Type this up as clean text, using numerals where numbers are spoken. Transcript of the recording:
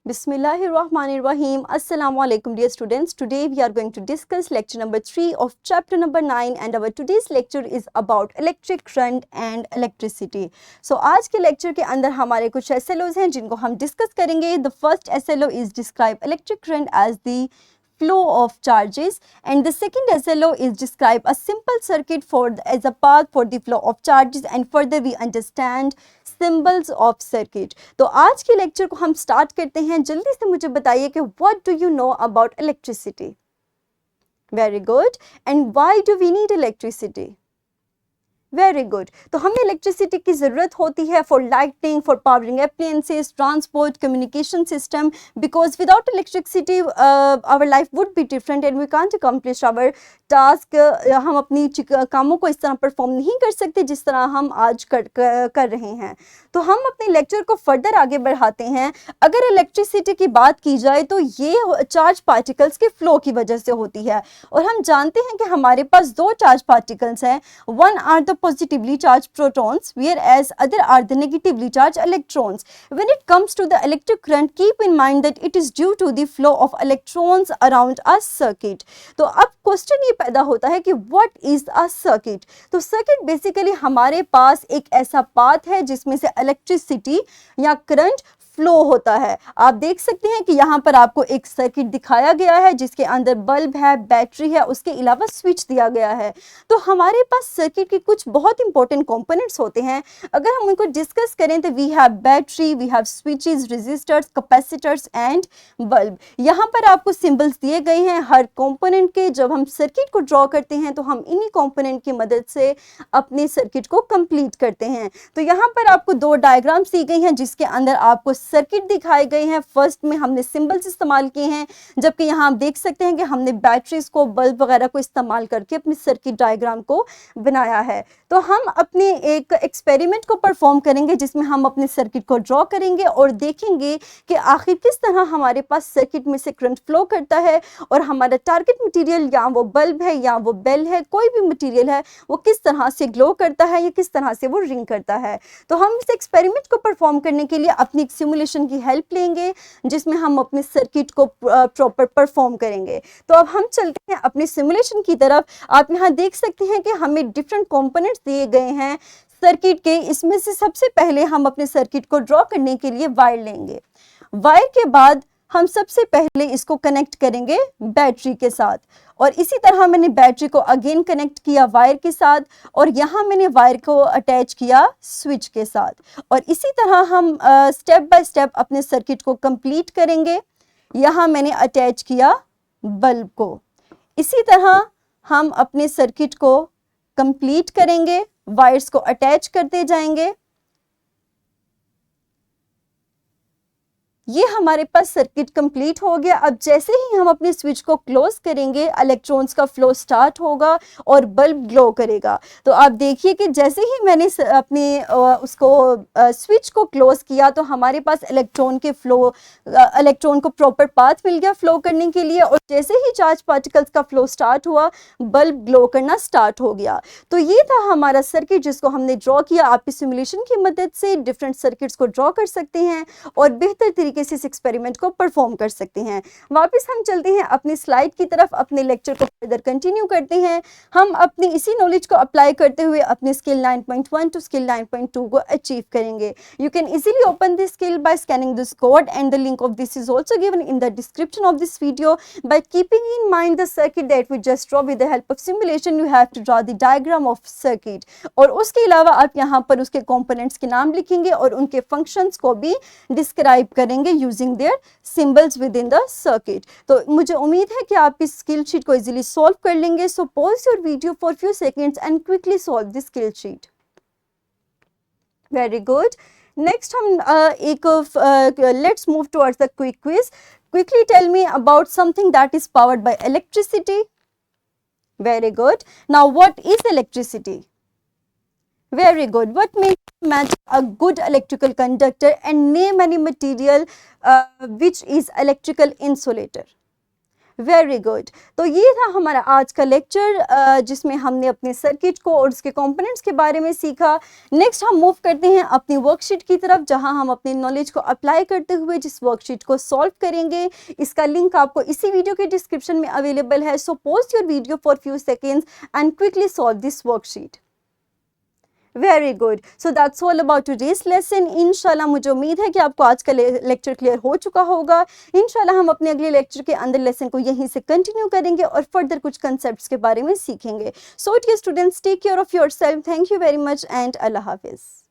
Bismillahirrahmanirrahim. Assalamu alaikum dear students. Today we are going to discuss lecture number 3 of chapter number 9 and our today's lecture is about electric current and electricity. So आज के lecture के अंदर हमारे कुछ SLOs हैं जिनको हम discuss करेंगे. The first SLO is describe electric current as the flow of charges and the second SLO is describe a simple circuit as a path for the flow of charges and further we understand symbols of circuit. तो आज के lecture को हम start करते हैं. जल्दी से मुझे बताइए कि what do you know about electricity? Very good. And why do we need electricity? Very good. तो हमें इलेक्ट्रिसिटी की ज़रूरत होती है for lighting, for powering appliances, transport, communication system. Because without electricity our life would be different and we can't accomplish our task. हम अपनी कामों को इस तरह परफॉर्म नहीं कर सकते जिस तरह हम आज कर रहे हैं. तो हम अपने लेक्चर को फर्दर आगे बढ़ाते हैं. अगर इलेक्ट्रिसिटी की बात की जाए तो ये चार्ज पार्टिकल्स के फ्लो की वजह से होती है और हम जानते हैं कि हमारे पास दो चार्ज पार्टिकल्स हैं. One are the positively charged protons whereas other are the negatively charged electrons. When it comes to the electric current, keep in mind that it is due to the flow of electrons around a circuit. तो अब question ये पैदा होता है कि what is a circuit? तो circuit basically हमारे पास एक ऐसा पाथ है जिसमें से इलेक्ट्रिसिटी या करंट फ्लो होता है. आप देख सकते हैं कि यहाँ पर आपको एक सर्किट दिखाया गया है जिसके अंदर बल्ब है, बैटरी है, उसके अलावा स्विच दिया गया है. तो हमारे पास सर्किट के कुछ बहुत इंपॉर्टेंट कंपोनेंट्स होते हैं. अगर हम उनको डिस्कस करें तो we have battery, we have switches, resistors, capacitors and bulb. यहाँ पर आपको सिंबल्स दिए गए हैं हर कंपोनेंट के. जब हम सर्किट को ड्रॉ करते हैं तो हम इन्हीं कंपोनेंट की मदद से अपने सर्किट को कंप्लीट करते हैं. तो यहाँ पर आपको दो डायग्राम्स दी गई हैं जिसके अंदर आपको सर्किट दिखाए गए हैं. फर्स्ट में हमने सिंबल्स इस्तेमाल किए हैं जबकि यहाँ आप देख सकते हैं कि हमने बैटरीज को, बल्ब वगैरह को इस्तेमाल करके अपनी सर्किट डायग्राम को बनाया है. तो हम अपने एक एक्सपेरिमेंट को परफॉर्म करेंगे जिसमें हम अपने सर्किट को ड्रॉ करेंगे और देखेंगे कि आखिर किस तरह हमारे पास सर्किट में से करंट फ्लो करता है और हमारा टारगेट मटेरियल या वो बल्ब है या वो बेल है, कोई भी मटेरियल है, वो किस तरह से ग्लो करता है या किस तरह से वो रिंग करता है. तो हम इस एक्सपेरिमेंट को परफॉर्म करने के लिए अपनी सिमुलेशन की हेल्प लेंगे जिसमें हम अपने सर्किट को प्रॉपर परफॉर्म करेंगे. तो अब हम चलते हैं अपने सिमुलेशन की तरफ. आप यहाँ देख सकते हैं कि हमें डिफरेंट कंपोनेंट्स दिए गए हैं सर्किट के. इसमें से सबसे पहले हम अपने सर्किट को ड्रॉ करने के लिए वायर लेंगे. वायर के बाद हम सबसे पहले इसको कनेक्ट करेंगे बैटरी के साथ और इसी तरह मैंने बैटरी को अगेन कनेक्ट किया वायर के साथ और यहाँ मैंने वायर को अटैच किया स्विच के साथ और इसी तरह हम स्टेप बाय स्टेप अपने सर्किट को कंप्लीट करेंगे. यहाँ मैंने अटैच किया बल्ब को. इसी तरह हम अपने सर्किट को कंप्लीट करेंगे, वायर्स को अटैच करते जाएंगे. ये हमारे पास सर्किट कंप्लीट हो गया. अब जैसे ही हम अपने स्विच को क्लोज करेंगे इलेक्ट्रॉन्स का फ्लो स्टार्ट होगा और बल्ब ग्लो करेगा. तो आप देखिए कि जैसे ही मैंने अपने उसको स्विच को क्लोज किया तो हमारे पास इलेक्ट्रॉन को प्रॉपर पाथ मिल गया फ्लो करने के लिए और जैसे ही चार्ज पार्टिकल्स का फ्लो स्टार्ट हुआ बल्ब ग्लो करना स्टार्ट हो गया. तो ये था हमारा सर्किट जिसको हमने ड्रॉ किया. आप इस सिमुलेशन की मदद से डिफरेंट सर्किट्स को ड्रॉ कर सकते हैं और बेहतर तरीके से इस एक्सपेरिमेंट को परफॉर्म कर सकते हैं. वापस हम चलते हैं अपनी स्लाइड की तरफ, अपने लेक्चर को फर्दर कंटिन्यू करते हैं. हम अपनी इसी नॉलेज को अप्लाई करते हुए अपने स्किल 9.1 टू स्किल 9.2 को अचीव करेंगे. You can easily open this skill by scanning this code and the link of this is also given in the description of this video. By keeping in mind the circuit that we just draw with the help of simulation you have to draw the diagram of circuit और उसके अलावा आप यहाँ पर उसके components के नाम लिखेंगे और उनके फंक्शंस को भी डिस्क्राइब करेंगे using their symbols within the circuit. तो मुझे उम्मीद है कि आप इस स्किल शीट को इजीली सॉल्व कर लेंगे. So pause your video for few seconds and quickly solve this skill sheet. Very good. Next हम let's move towards the quick quiz. Quickly tell me about something that is powered by electricity. Very good. Now what is electricity? Very good. What makes a good electrical conductor and name any material which is electrical insulator? Very good. तो ये था हमारा आज का lecture जिसमें हमने अपने circuit को और उसके कंपोनेंट्स के बारे में सीखा। नेक्स्ट हम मूव करते हैं अपनी वर्कशीट की तरफ, जहां हम अपने नॉलेज को अप्लाई करते हुए जिस वर्कशीट को सॉल्व करेंगे। इसका लिंक आपको इसी वीडियो के डिस्क्रिप्शन में अवेलेबल है। So pause your video for few seconds and quickly solve this worksheet. Very good. So that's all about today's lesson. इंशाल्लाह मुझे उम्मीद है कि आपको आज का लेक्चर क्लियर हो चुका होगा। इंशाल्लाह हम अपने अगले लेक्चर के अंदर लेसन को यहीं से कंटिन्यू करेंगे और फर्दर कुछ कंसेप्ट्स के बारे में सीखेंगे। So dear students, take care of yourself. Thank you very much and Allah हाफिज़।